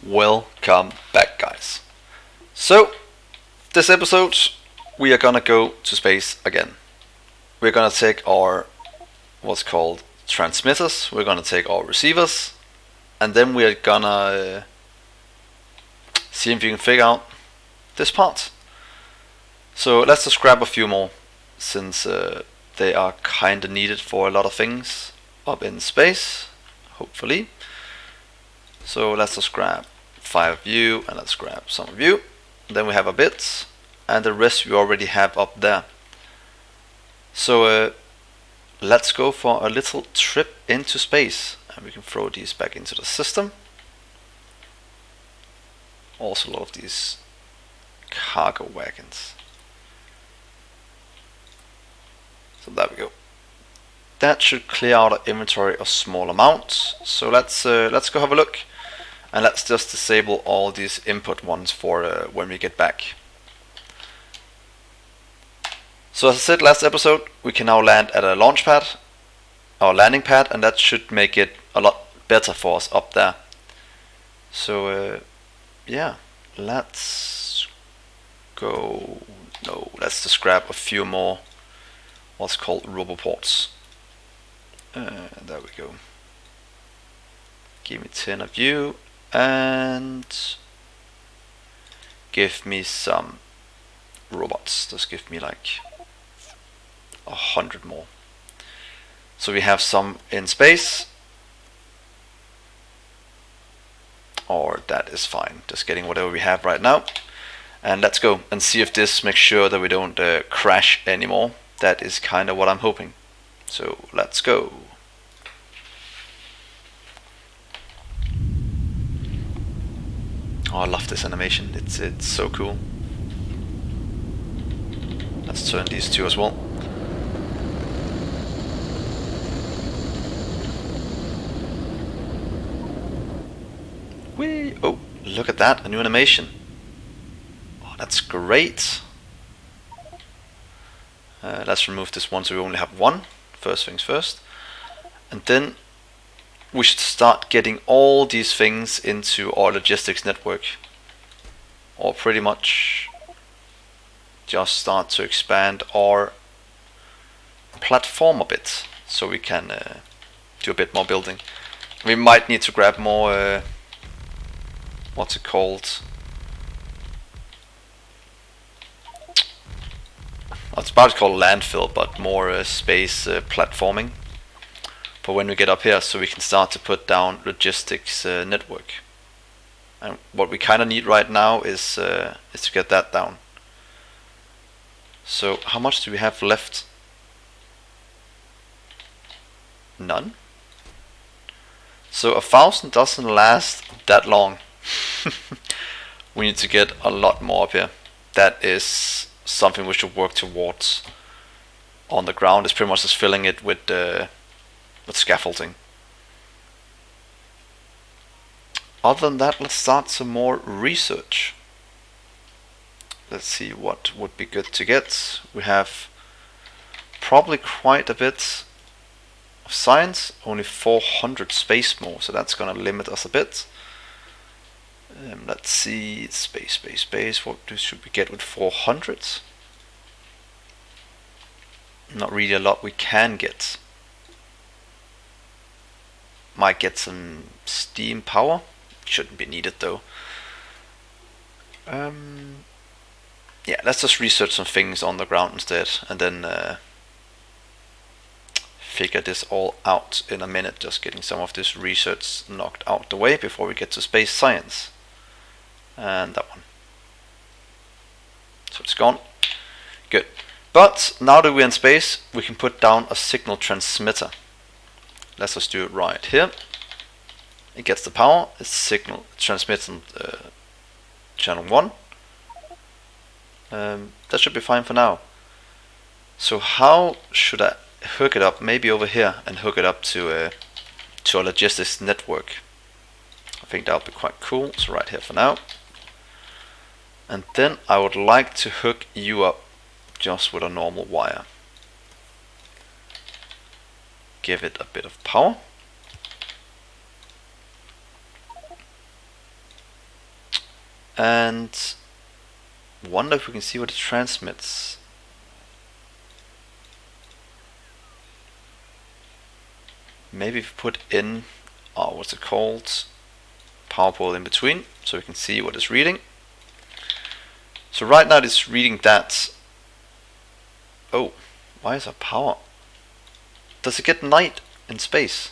Welcome back, guys. So, this episode we are gonna go to space again. We're gonna take our what's called transmitters, we're gonna take our receivers, and then we're gonna see if we can figure out this part. So let's just grab a few more, since they are kinda needed for a lot of things up in space, hopefully. So let's just grab 5 of you, and let's grab some of you. Then we have a bit, and the rest we already have up there. So let's go for a little trip into space, and we can throw these back into the system. Also a lot of these cargo wagons. So there we go. That should clear out our inventory a small amount. So let's go have a look. And let's just disable all these input ones for when we get back. So as I said last episode, we can now land at a launch pad, our landing pad, and that should make it a lot better for us up there. So yeah, let's go. No, let's just grab a few more what's called roboports. There we go. Give me 10 of you. And give me some robots. Just give me like 100 more. So we have some in space. Or that is fine. Just getting whatever we have right now. And let's go and see if this makes sure that we don't crash anymore. That is kind of what I'm hoping. So let's go. Oh, I love this animation. It's so cool. Let's turn these two as well. Whee! Oh, look at that, a new animation. Oh, that's great. Let's remove this one so we only have one. First things first. And then we should start getting all these things into our logistics network, or pretty much just start to expand our platform a bit, so we can do a bit more building. We might need to grab more what's it called? It's about called landfill, but more space platforming for when we get up here, so we can start to put down logistics network. And what we kind of need right now is to get that down. So how much do we have left? None. So 1,000 doesn't last that long. We need to get a lot more up here. That is something we should work towards. On the ground is pretty much just filling it with scaffolding. Other than that, let's start some more research. Let's see what would be good to get. We have probably quite a bit of science, only 400 space more, so that's gonna limit us a bit. Let's see, space, what should we get with 400? Not really a lot we can get. Might get some steam power. Shouldn't be needed though. Yeah, let's just research some things on the ground instead, and then figure this all out in a minute. Just getting some of this research knocked out the way before we get to space science. And that one. So it's gone. Good. But now that we're in space, we can put down a signal transmitter. Let's just do it right here. It gets the power, it's signal transmits on channel 1. That should be fine for now. So how should I hook it up? Maybe over here and hook it up to a logistics network. I think that would be quite cool. So right here for now. And then I would like to hook you up just with a normal wire. Give it a bit of power. and wonder if we can see what it transmits. Maybe if we put in what's it called, power pole in between, so we can see what it's reading. So right now it's reading that. Oh, why is our power? Does it get night in space?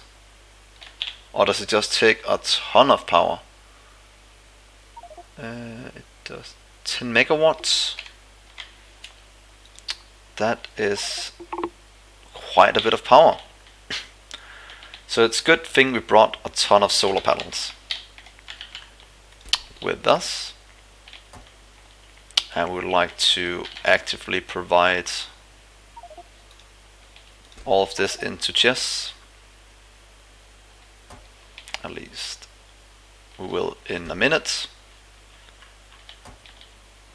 Or does it just take a ton of power? It does 10 megawatts. That is quite a bit of power. So it's a good thing we brought a ton of solar panels with us. And we would like to actively provide all of this into chests. At least we will in a minute.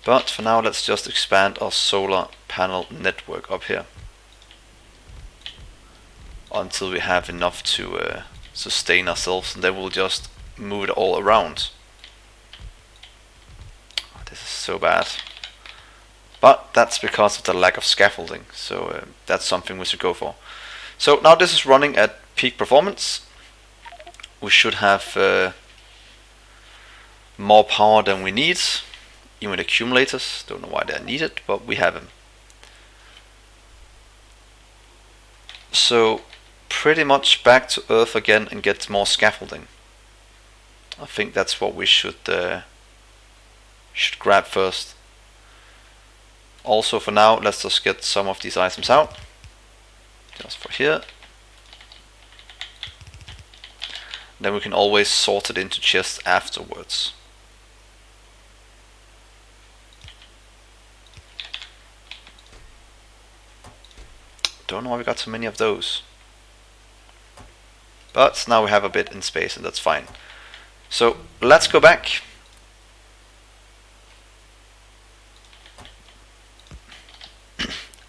But for now, let's just expand our solar panel network up here until we have enough to sustain ourselves, and then we'll just move it all around. Oh, this is so bad. But that's because of the lack of scaffolding, so that's something we should go for. So now this is running at peak performance. We should have more power than we need. Even accumulators, don't know why they're needed, but we have them. So pretty much back to Earth again and get more scaffolding. I think that's what we should grab first. Also for now, let's just get some of these items out. Just for here. Then we can always sort it into chests afterwards. Don't know why we got so many of those. But now we have a bit in space, and that's fine. So let's go back.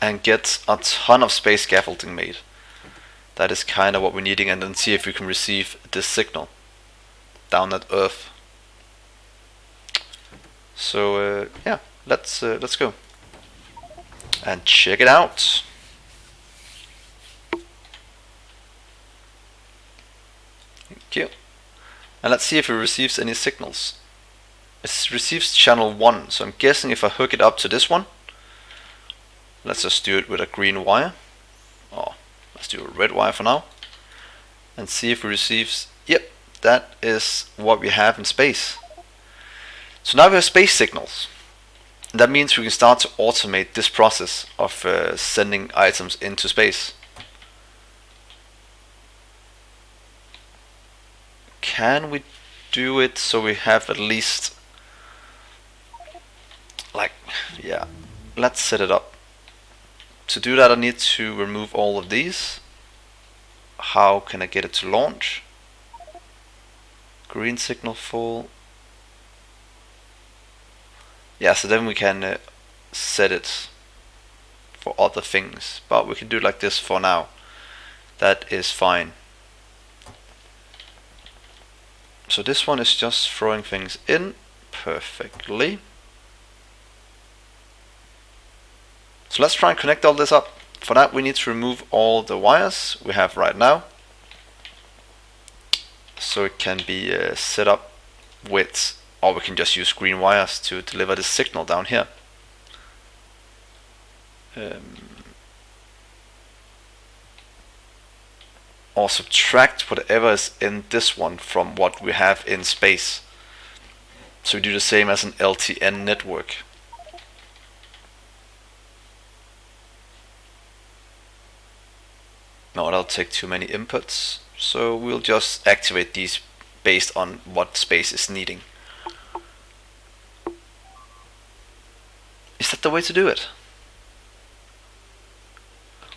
And get a ton of space scaffolding made. That is kind of what we're needing, and then see if we can receive this signal down at Earth. So yeah, let's go and check it out. Thank you. And let's see if it receives any signals. It receives channel 1, so I'm guessing if I hook it up to this one. Let's just do it with a green wire. Oh, let's do a red wire for now. And see if it receives. Yep, that is what we have in space. So now we have space signals. That means we can start to automate this process of sending items into space. Can we do it so we have at least, like, yeah, let's set it up. To do that I need to remove all of these. How can I get it to launch? Green signal full. Yeah, so then we can set it for other things, but we can do it like this for now. That is fine. So this one is just throwing things in perfectly. So let's try and connect all this up. For that we need to remove all the wires we have right now, so it can be set up with, or we can just use green wires to deliver this signal down here. Or subtract whatever is in this one from what we have in space. So we do the same as an LTN network. No, that'll take too many inputs, so we'll just activate these based on what space is needing. Is that the way to do it?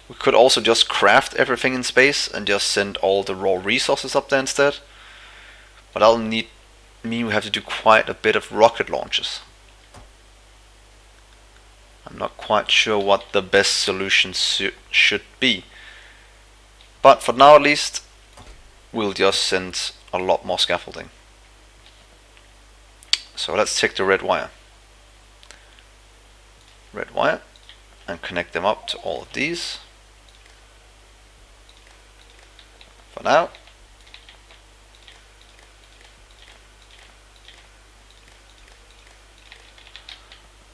We could also just craft everything in space and just send all the raw resources up there instead. But that'll mean we have to do quite a bit of rocket launches. I'm not quite sure what the best solution should be. But for now at least, we'll just send a lot more scaffolding. So let's take the red wire. Red wire, and connect them up to all of these. For now.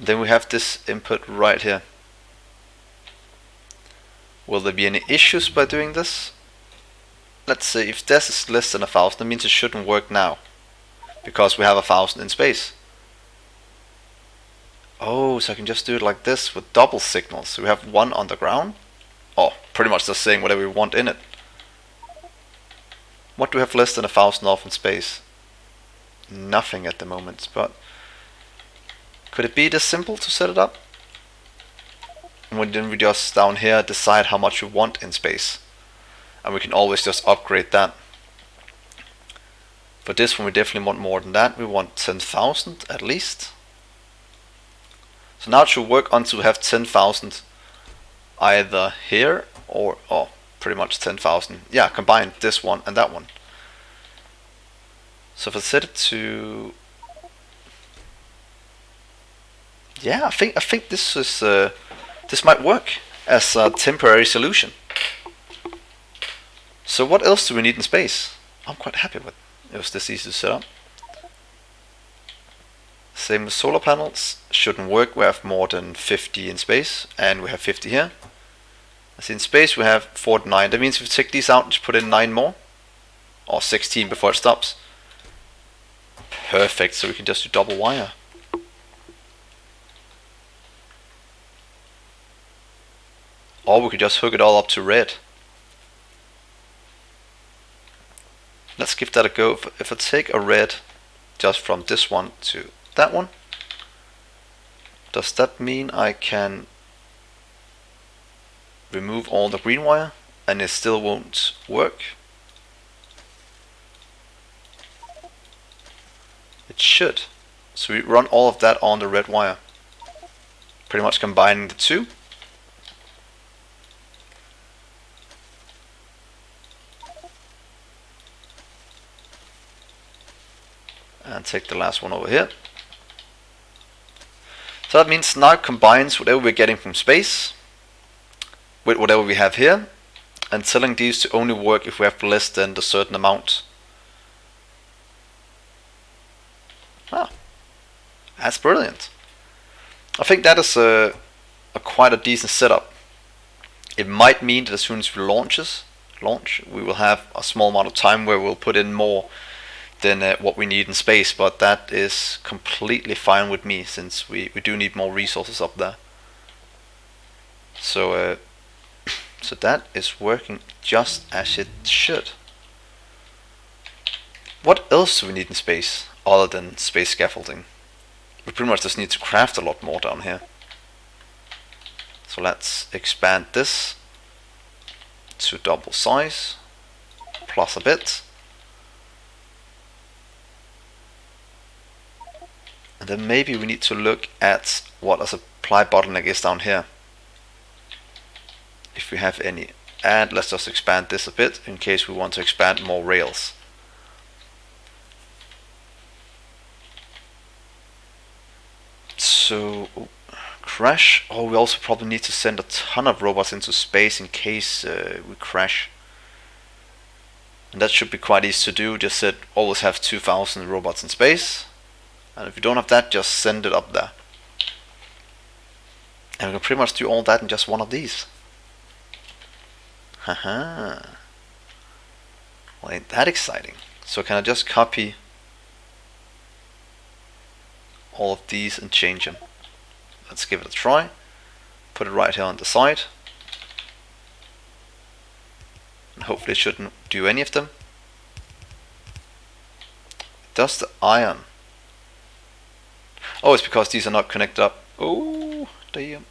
Then we have this input right here. Will there be any issues by doing this? Let's say if this is less than 1000, that means it shouldn't work now, because we have 1000 in space. Oh, so I can just do it like this with double signals. So we have one on the ground. Oh, pretty much just saying whatever we want in it. What do we have less than 1000 of in space? Nothing at the moment, but could it be this simple to set it up? And then we just down here decide how much we want in space. And we can always just upgrade that. For this one we definitely want more than that. We want 10,000 at least. So now it should work until we have 10,000 either here or, oh, pretty much 10,000. Yeah, combine this one and that one. So if I set it to, yeah, I think this is this might work as a temporary solution. So what else do we need in space? I'm quite happy with it. It was this easy to set up. Same with solar panels. Shouldn't work. We have more than 50 in space, and we have 50 here. As in space we have 49. That means if we take these out and just put in 9 more, or 16 before it stops. Perfect. So we can just do double wire. Or we could just hook it all up to red. Let's give that a go. If I take a red just from this one to that one, does that mean I can remove all the green wire and it still won't work? It should. So we run all of that on the red wire, pretty much combining the two. And take the last one over here. So that means now it combines whatever we're getting from space with whatever we have here, and telling these to only work if we have less than the certain amount. Ah, that's brilliant. I think that is a quite a decent setup. It might mean that as soon as we launch, we will have a small amount of time where we'll put in more than what we need in space, but that is completely fine with me, since we do need more resources up there. So so that is working just as it should. What else do we need in space other than space scaffolding? We pretty much just need to craft a lot more down here. So let's expand this to double size plus a bit. And then maybe we need to look at what a supply bottleneck is down here, if we have any. And let's just expand this a bit in case we want to expand more rails. So crash. Oh, we also probably need to send a ton of robots into space in case we crash. And that should be quite easy to do. Just said always have 2,000 robots in space. And if you don't have that, just send it up there. And we can pretty much do all that in just one of these. Haha. Well, ain't that exciting. So can I just copy all of these and change them? Let's give it a try. Put it right here on the side. And hopefully it shouldn't do any of them. Does the iron? Oh, it's because these are not connected up. Oh, damn.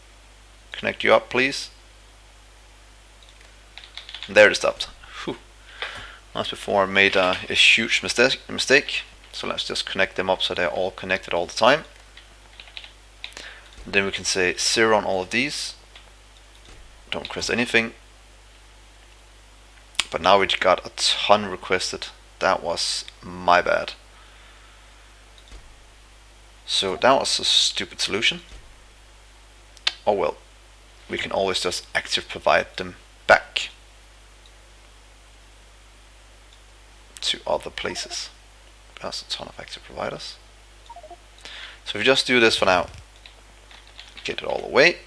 Connect you up, please. And there it stopped. Whew. As before, I made a huge mistake. So let's just connect them up so they're all connected all the time. And then we can say 0 on all of these. Don't request anything. But now we got a ton requested. That was my bad. So that was a stupid solution. Oh well, we can always just active provide them back to other places. There's a ton of active providers. So if we just do this for now, get it all away,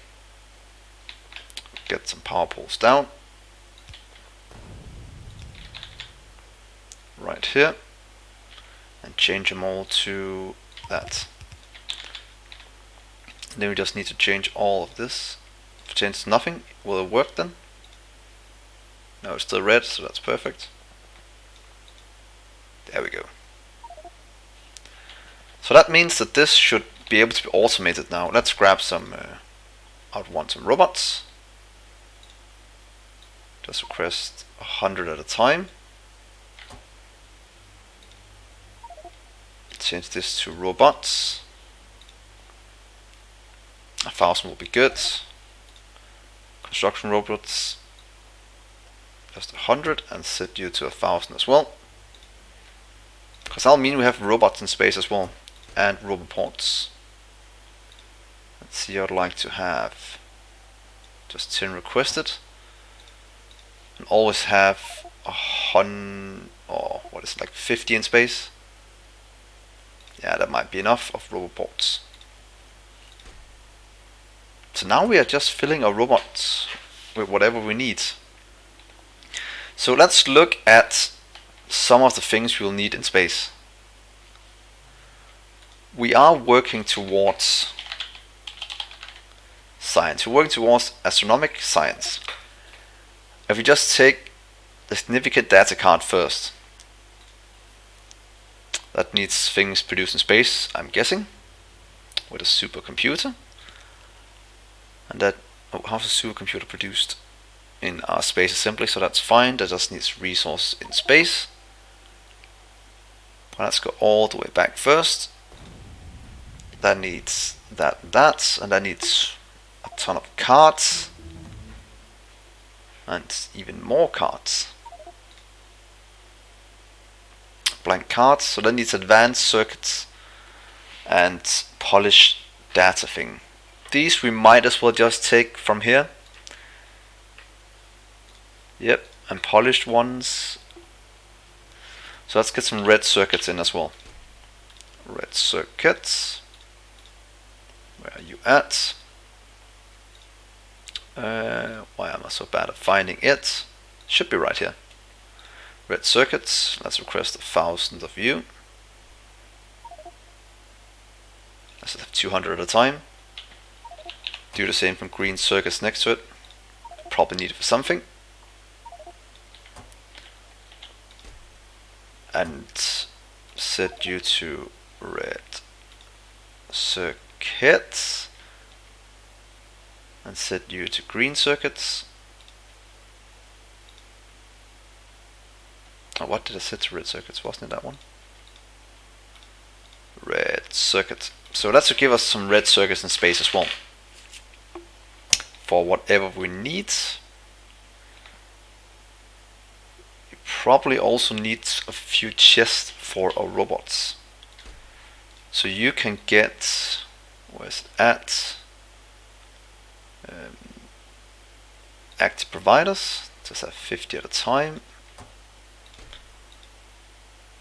get some power poles down, right here, and change them all to that. And then we just need to change all of this. If it changes nothing, will it work then? No, it's still red, so that's perfect. There we go. So that means that this should be able to be automated now. Let's grab some, I'd want some robots. Just request 100 at a time. Change this to robots. 1,000 will be good. Construction robots, just 100, and set you to 1,000 as well. Because that'll mean we have robots in space as well, and roboports. Let's see, I'd like to have just 10 requested, and always have 100, or what is it, like 50 in space. Yeah, that might be enough of roboports. So now we are just filling our robots with whatever we need. So let's look at some of the things we'll need in space. We are working towards science. We're working towards astronomical science. If we just take the significant data card first, that needs things produced in space, I'm guessing, with a supercomputer. And that, how's a supercomputer produced? In our space assembly, so that's fine. That just needs resource in space. But let's go all the way back first. That needs that, and that needs a ton of cards. And even more cards. Blank cards, so that needs advanced circuits and polished data thing. These we might as well just take from here. Yep, and polished ones. So let's get some red circuits in as well. Red circuits. Where are you at? Why am I so bad at finding it? Should be right here. Red circuits. Let's request 1,000 of you. Let's have 200 at a time. Do the same from green circuits next to it. Probably need it for something. And set you to red circuits. And set you to green circuits. Oh, what did I set to red circuits? Wasn't it that one? Red circuit. So that's to give us some red circuits in space as well. For whatever we need. We probably also need a few chests for our robots. So you can get, where's it at? Active providers, just have 50 at a time.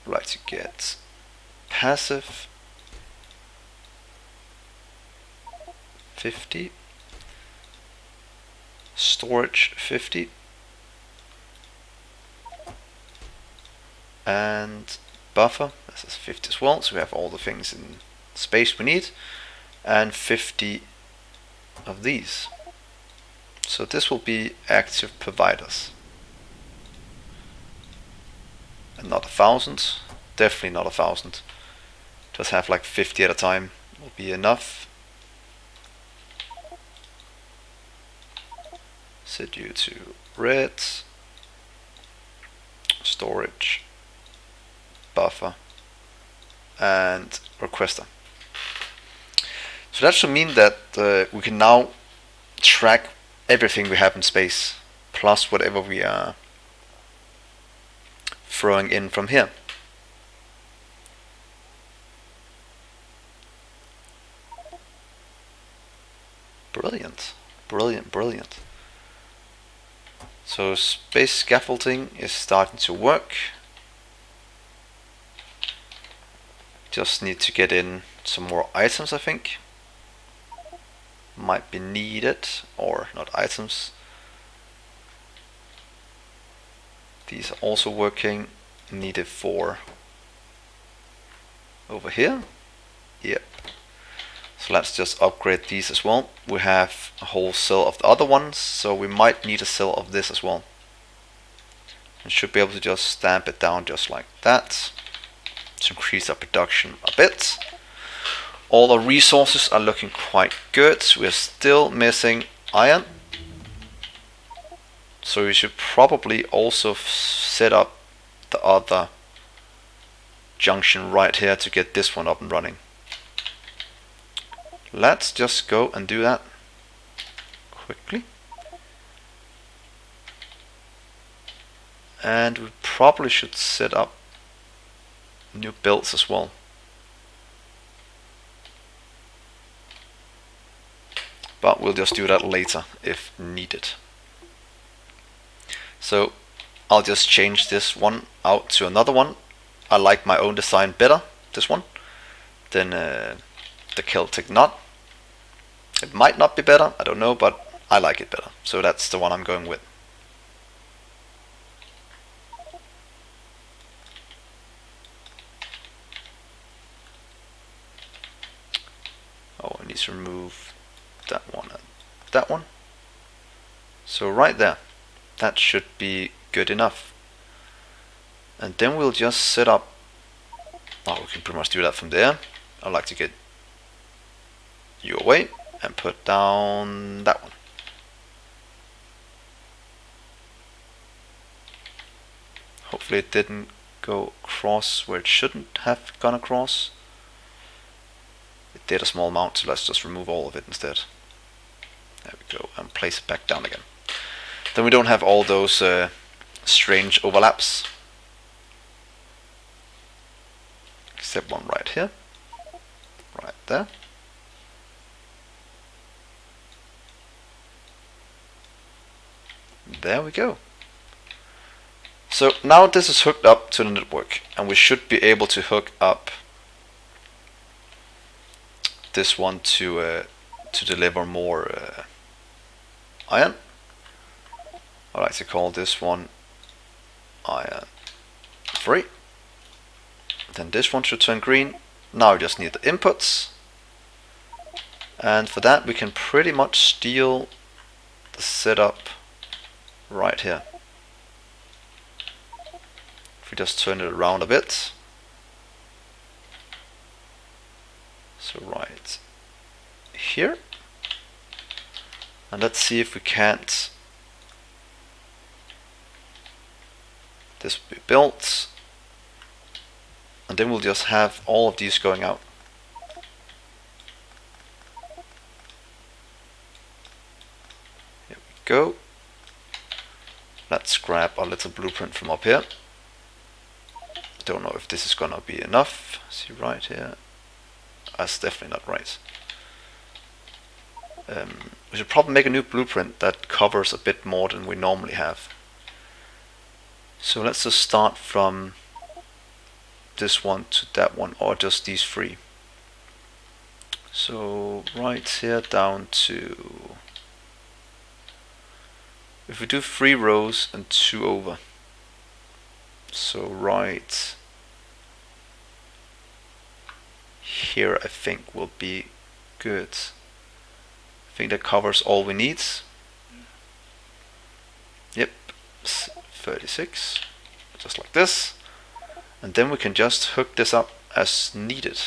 I'd like to get passive 50. Storage 50, and buffer, this is 50 as well, so we have all the things in space we need, and 50 of these. So this will be active providers, and not 1,000, definitely not 1,000, just have like 50 at a time will be enough. Set you to red, storage, buffer, and requester. So that should mean that we can now track everything we have in space, plus whatever we are throwing in from here. Brilliant. Brilliant, brilliant. So space scaffolding is starting to work. Just need to get in some more items, I think. Might be needed, or not items. These are also working. Needed for over here. Yep. So let's just upgrade these as well. We have a whole cell of the other ones, so we might need a cell of this as well. And should be able to just stamp it down just like that to increase our production a bit. All the resources are looking quite good. We're still missing iron. So we should probably also set up the other junction right here to get this one up and running. Let's just go and do that quickly. And we probably should set up new builds as well. But we'll just do that later if needed. So I'll just change this one out to another one. I like my own design better, this one, than the Celtic knot. It might not be better, I don't know, but I like it better. So that's the one I'm going with. Oh, I need to remove that one and that one. So right there, that should be good enough. And then we'll just set up, oh, we can pretty much do that from there. I'd like to get you away and put down that one. Hopefully it didn't go across where it shouldn't have gone across. It did a small amount, so let's just remove all of it instead. There we go, and place it back down again. Then we don't have all those strange overlaps. Except one right here, right there. There we go. So now this is hooked up to the network, and we should be able to hook up this one to deliver more iron. I like to call this one iron 3. Then this one should turn green. Now we just need the inputs, and for that we can pretty much steal the setup right here. If we just turn it around a bit, so right here, and let's see if we can't, this will be built, and then we'll just have all of these going out. Here we go. Let's grab our little blueprint from up here. Don't know if this is gonna be enough. See right here. That's definitely not right. We should probably make a new blueprint that covers a bit more than we normally have. So let's just start from this one to that one, or just these 3. So right here down to, if we do 3 rows and 2 over, so right here I think will be good. I think that covers all we need. Yep, 36, just like this. And then we can just hook this up as needed.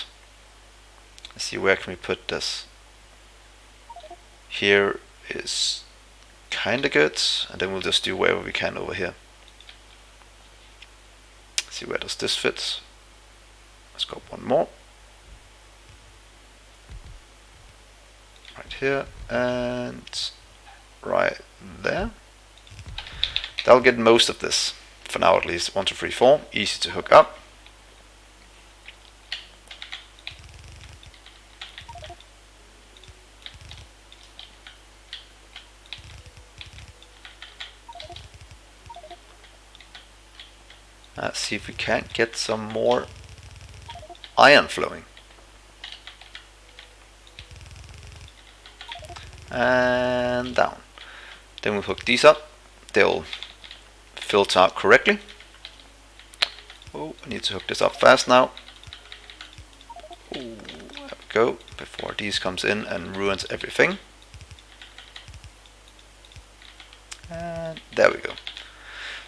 Let's see, where can we put this? Here is kinda good, and then we'll just do wherever we can over here. Let's see, where does this fit? Let's go one more. Right here and right there. That'll get most of this. For now at least. 1, 2, 3, 4. Easy to hook up. Let's see if we can't get some more iron flowing. And down. Then we hook these up. They'll filter out correctly. Oh, I need to hook this up fast now. Oh, there we go. Before these comes in and ruins everything. And there we go.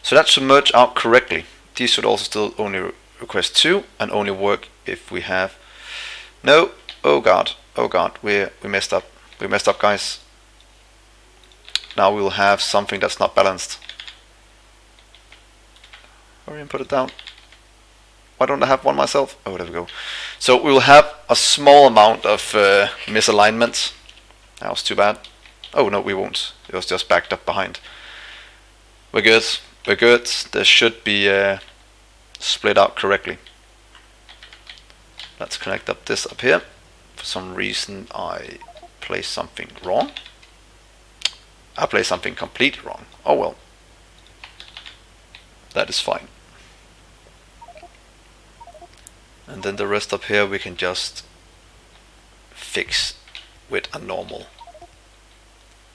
So that should merge out correctly. These should also still only request 2 and only work if we have... No, oh god, we messed up. We messed up, guys. Now we'll have something that's not balanced. Hurry and put it down. Why don't I have one myself? Oh, there we go. So we'll have a small amount of misalignment. That was too bad. Oh no, we won't. It was just backed up behind. We're good. We're good. This should be split out correctly. Let's connect up this up here. For some reason I placed something wrong. I placed something completely wrong. Oh well. That is fine. And then the rest up here we can just fix with a normal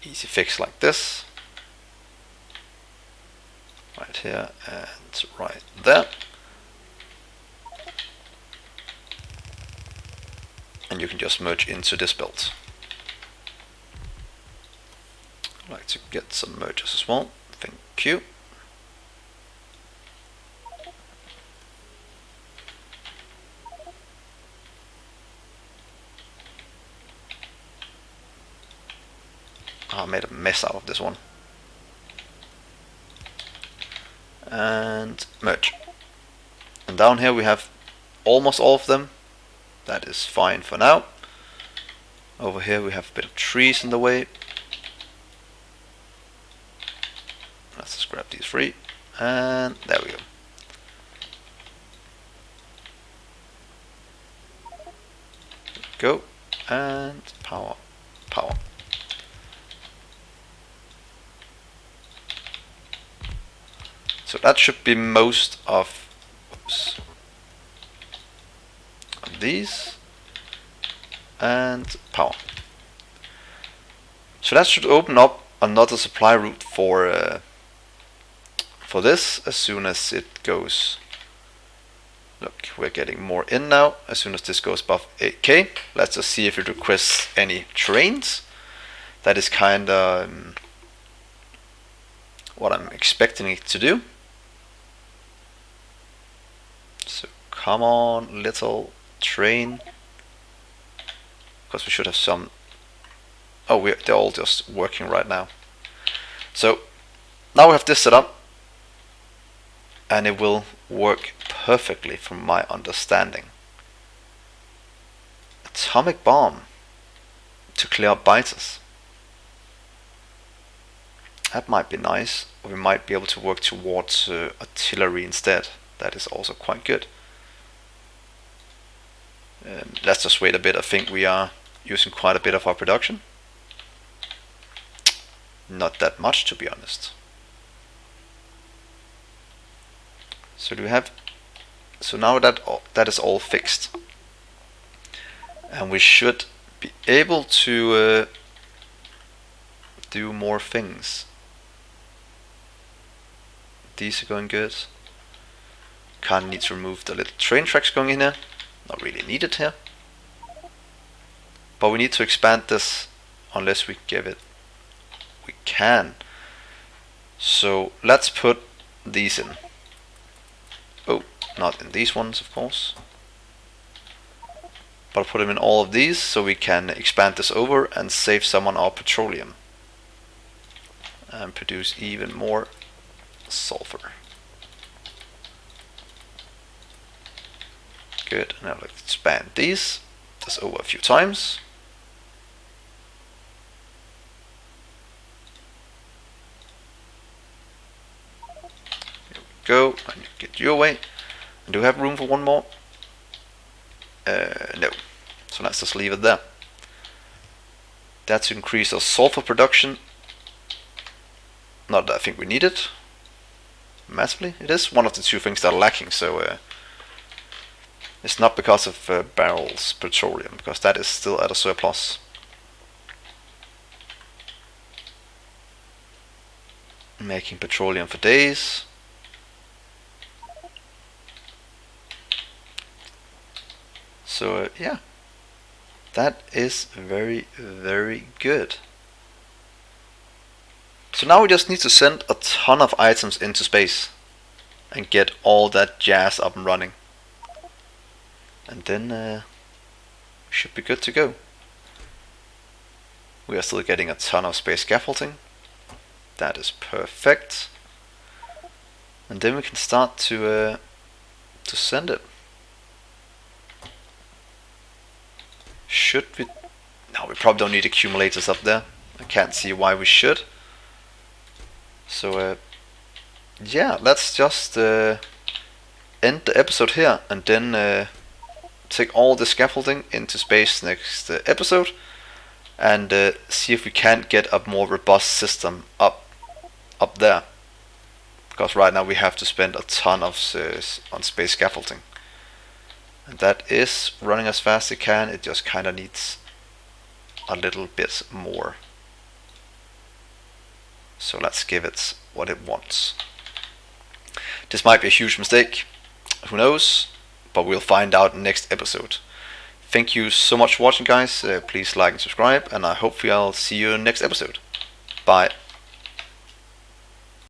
easy fix like this. Right here and right there. And you can just merge into this build. I'd like to get some merges as well. Thank you. I made a mess out of this one. And merge. And down here we have almost all of them. That is fine for now. Over here we have a bit of trees in the way. Let's just grab these free. And there we go. Go. And power. Power. So that should be most of, oops, of these, and power. So that should open up another supply route for this as soon as it goes. Look, we're getting more in now. As soon as this goes above 8k, let's just see if it requests any trains. That is kind of what I'm expecting it to do. So come on, little train, because we should have some. Oh, they're all just working right now. So now we have this set up, and it will work perfectly from my understanding. Atomic bomb to clear up biters. That might be nice. Or we might be able to work towards artillery instead. That is also quite good. Let's just wait a bit. I think we are using quite a bit of our production. Not that much, to be honest. So do we have? So now that is all fixed, and we should be able to do more things. These are going good. Kind of need to remove the little train tracks going in here. Not really needed here. But we need to expand this unless we give it. We can. So let's put these in. Oh, not in these ones, of course. But I'll put them in all of these so we can expand this over and save some on our petroleum. And produce even more sulfur. Good, now let's expand these just over a few times. Here we go, and get you away. And do we have room for one more? No, so let's just leave it there. That's to increase our sulfur production. Not that I think we need it. massively. It is one of the two things that are lacking, so it's not because of barrels petroleum, because that is still at a surplus. Making petroleum for days. So yeah, that is very, very good. So now we just need to send a ton of items into space and get all that jazz up and running. And then we should be good to go. We are still getting a ton of space scaffolding. That is perfect. And then we can start to send it. Should we? No, we probably don't need accumulators up there. I can't see why we should. So yeah, let's just end the episode here, and then take all the scaffolding into space next episode, and see if we can't get a more robust system up there. Because right now we have to spend a ton of on space scaffolding, and that is running as fast as it can. It just kind of needs a little bit more. So let's give it what it wants. This might be a huge mistake, who knows, but we'll find out next episode. Thank you so much for watching, guys. Please like and subscribe, and I hope I'll see you next episode. Bye.